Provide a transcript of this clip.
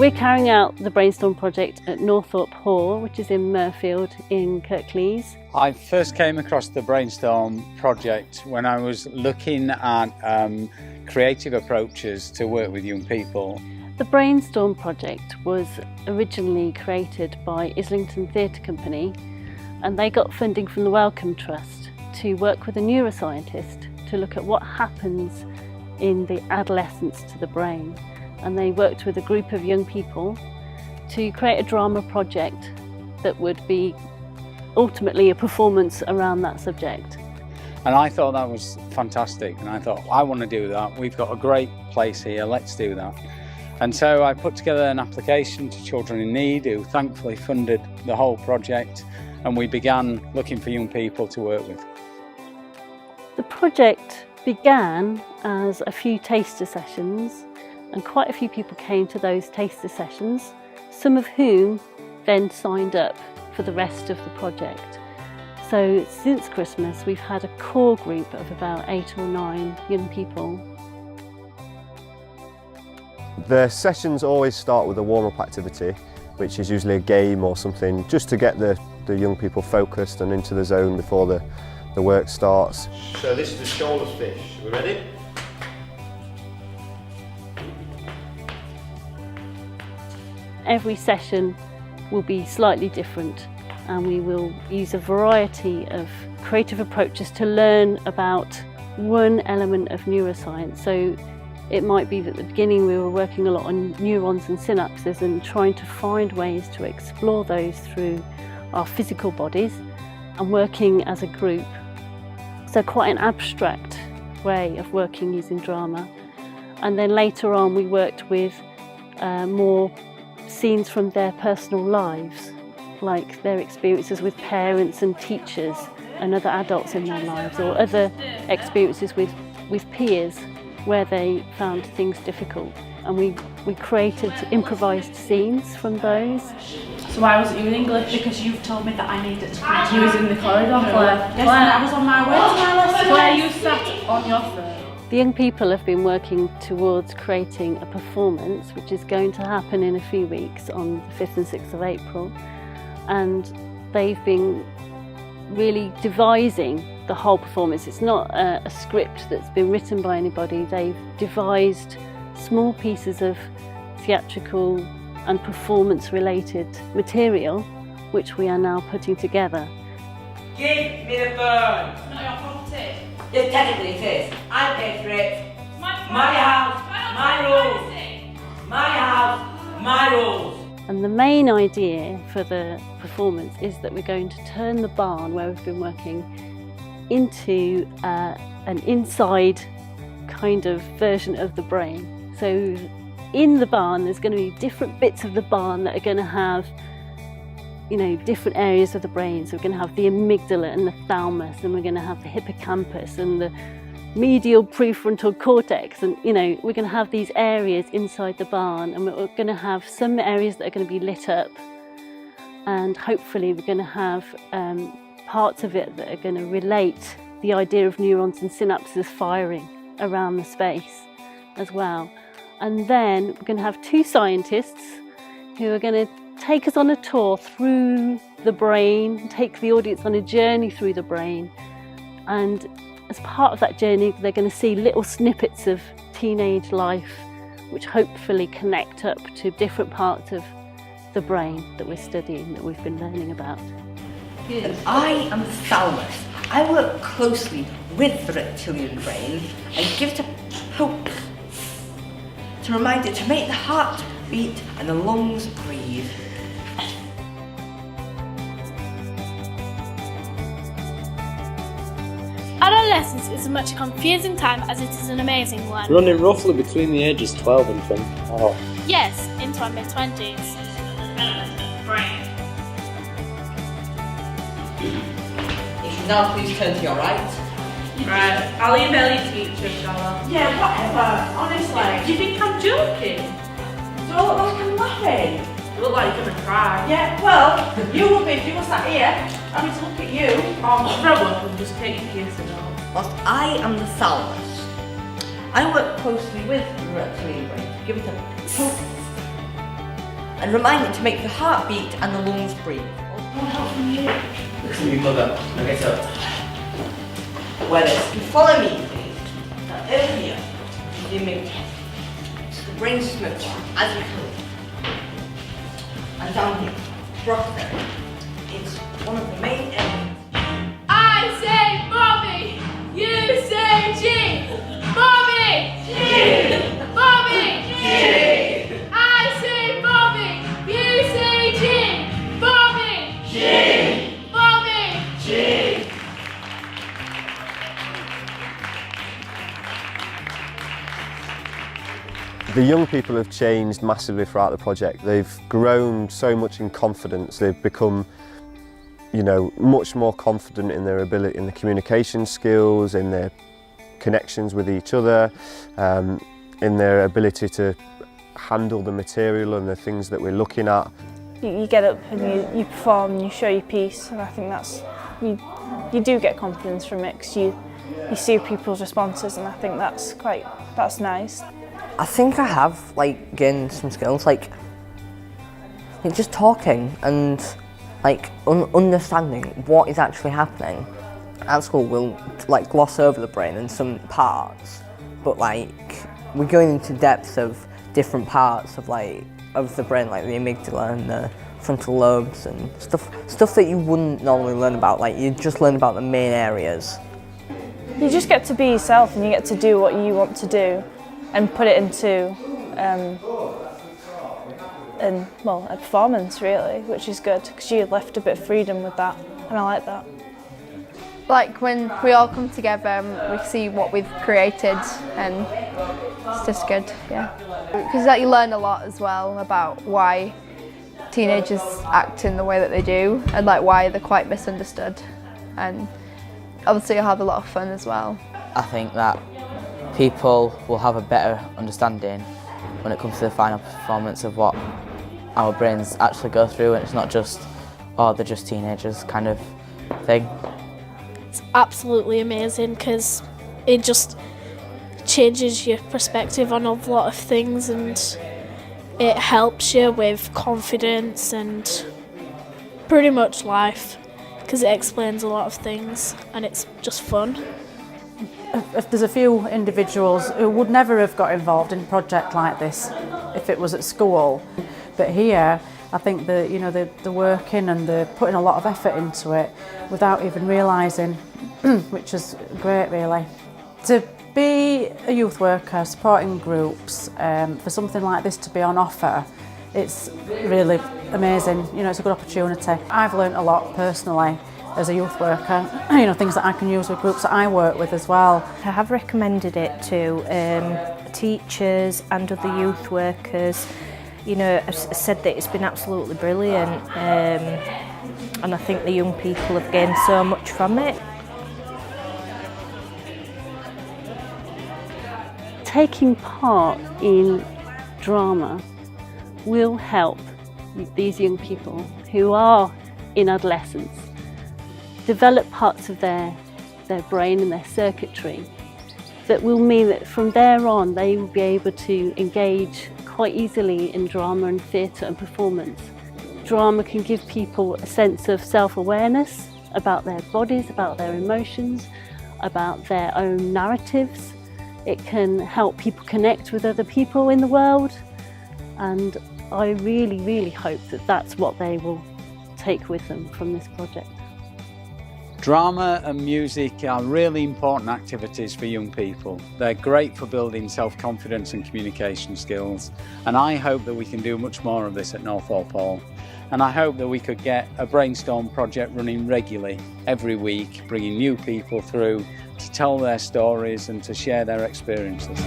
We're carrying out the Brainstorm project at Northorpe Hall, which is in Mirfield in Curlew. I first came across the Brainstorm project when I was looking at creative approaches to work with young people. The Brainstorm project was originally created by Islington Theatre Company, and they got funding from the Wellcome Trust to work with a neuroscientist to look at what happens in the adolescence to the brain. And they worked with a group of young people to create a drama project that would be ultimately a performance around that subject. And I thought that was fantastic, and I thought, I want to do that. We've got a great place here, let's do that. And so I put together an application to Children in Need, who thankfully funded the whole project, and we began looking for young people to work with. The project began as a few taster sessions, and quite a few people came to those taster sessions, some of whom then signed up for the rest of the project. So since Christmas we've had a core group of about 8 or 9 young people. The sessions always start with a warm-up activity, which is usually a game or something, just to get the young people focused and into the zone before the work starts. So this is the shoulder fish. Are we ready? Every session will be slightly different, and we will use a variety of creative approaches to learn about one element of neuroscience. So it might be that at the beginning we were working a lot on neurons and synapses and trying to find ways to explore those through our physical bodies and working as a group. So quite an abstract way of working using drama. And then later on we worked with more scenes from their personal lives, like their experiences with parents and teachers and other adults in their lives, or other experiences with peers where they found things difficult. And we created improvised scenes from those. So why was it you in English? Because you've told me that I needed to come. You was in the corridor, Claire. Yes, I was on my way to my lesson. Claire, you sat on your phone. The young people have been working towards creating a performance which is going to happen in a few weeks on the 5th and 6th of April, and they've been really devising the whole performance. It's not a script that's been written by anybody. They've devised small pieces of theatrical and performance related material which we are now putting together. Give me the phone! It's not your property. Yes, technically it is. I paid for it. My house, my rules. My house, my rules. And the main idea for the performance is that we're going to turn the barn where we've been working into an inside kind of version of the brain. So in the barn there's going to be different bits of the barn that are going to have, you know, different areas of the brain. So we're going to have the amygdala and the thalamus, and we're going to have the hippocampus and the medial prefrontal cortex, and you know, we're going to have these areas inside the barn, and we're going to have some areas that are going to be lit up, and hopefully we're going to have parts of it that are going to relate the idea of neurons and synapses firing around the space as well. And then we're going to have 2 scientists who are going to take us on a tour through the brain, take the audience on a journey through the brain, and as part of that journey they're going to see little snippets of teenage life which hopefully connect up to different parts of the brain that we're studying, that we've been learning about. And I am the thalamus. I work closely with the reptilian brain and give it a poke to remind it to make the heart beat and the lungs breathe. Adolescence is as much a confusing time as it is an amazing one. Running roughly between the ages 12 and 24. Yes, into my mid-20s. Brain. If you now please turn to your right. Right, I'll email your teacher, shall I? Yeah, whatever, honestly. Do you think I'm joking? Do I look like I'm laughing? You look like you're gonna cry. Yeah, well, you would be if you were sat here having to look at you. Throw up and just take your kiss and all. Whilst I am the thalamus, I work closely with the reptilian brain to give it a poke and reminded to make the heart beat and the lungs breathe. Listen to me, mother. Now get up. Well, follow me, please. Now, over here, you make the brain smoke as you come. And down here, broccoli. It's one of the main elements. I say Bobby, you say G. Bobby! G! Bobby! G! I say Bobby, you say G. Bobby! G! Bobby! G! The young people have changed massively throughout the project. They've grown so much in confidence. They've become, you know, much more confident in their ability, in the communication skills, in their connections with each other, in their ability to handle the material and the things that we're looking at. You get up and you perform and you show your piece, and I think that's, you do get confidence from it because you see people's responses, and I think that's nice. I think I have gained some skills, just talking and understanding what is actually happening. At school we'll gloss over the brain in some parts, but we're going into depth of different parts of the brain, like the amygdala and the frontal lobes and stuff that you wouldn't normally learn about. You just learn about the main areas. You just get to be yourself and you get to do what you want to do and put it into a performance really, which is good because you left a bit of freedom with that, and I like that. Like when we all come together and we see what we've created, and it's just good, yeah. Because you learn a lot as well about why teenagers act in the way that they do, and why they're quite misunderstood, and obviously you'll have a lot of fun as well. I think that people will have a better understanding when it comes to the final performance of what our brains actually go through, and it's not just, oh, they're just teenagers kind of thing. It's absolutely amazing because it just changes your perspective on a lot of things, and it helps you with confidence and pretty much life because it explains a lot of things and it's just fun. There's a few individuals who would never have got involved in a project like this if it was at school, but here I think they're working and they're putting a lot of effort into it without even realising, which is great really. To be a youth worker supporting groups, for something like this to be on offer, it's really amazing. It's a good opportunity. I've learnt a lot personally as a youth worker, things that I can use with groups that I work with as well. I have recommended it to teachers and other youth workers. I've said that it's been absolutely brilliant, and I think the young people have gained so much from it. Taking part in drama will help these young people who are in adolescence develop parts of their brain and their circuitry that will mean that from there on they will be able to engage quite easily in drama and theatre and performance. Drama can give people a sense of self-awareness about their bodies, about their emotions, about their own narratives. It can help people connect with other people in the world, and I really, really hope that that's what they will take with them from this project. Drama and music are really important activities for young people. They're great for building self-confidence and communication skills, and I hope that we can do much more of this at Northorpe Hall. And I hope that we could get a Brainstorm project running regularly every week, bringing new people through to tell their stories and to share their experiences.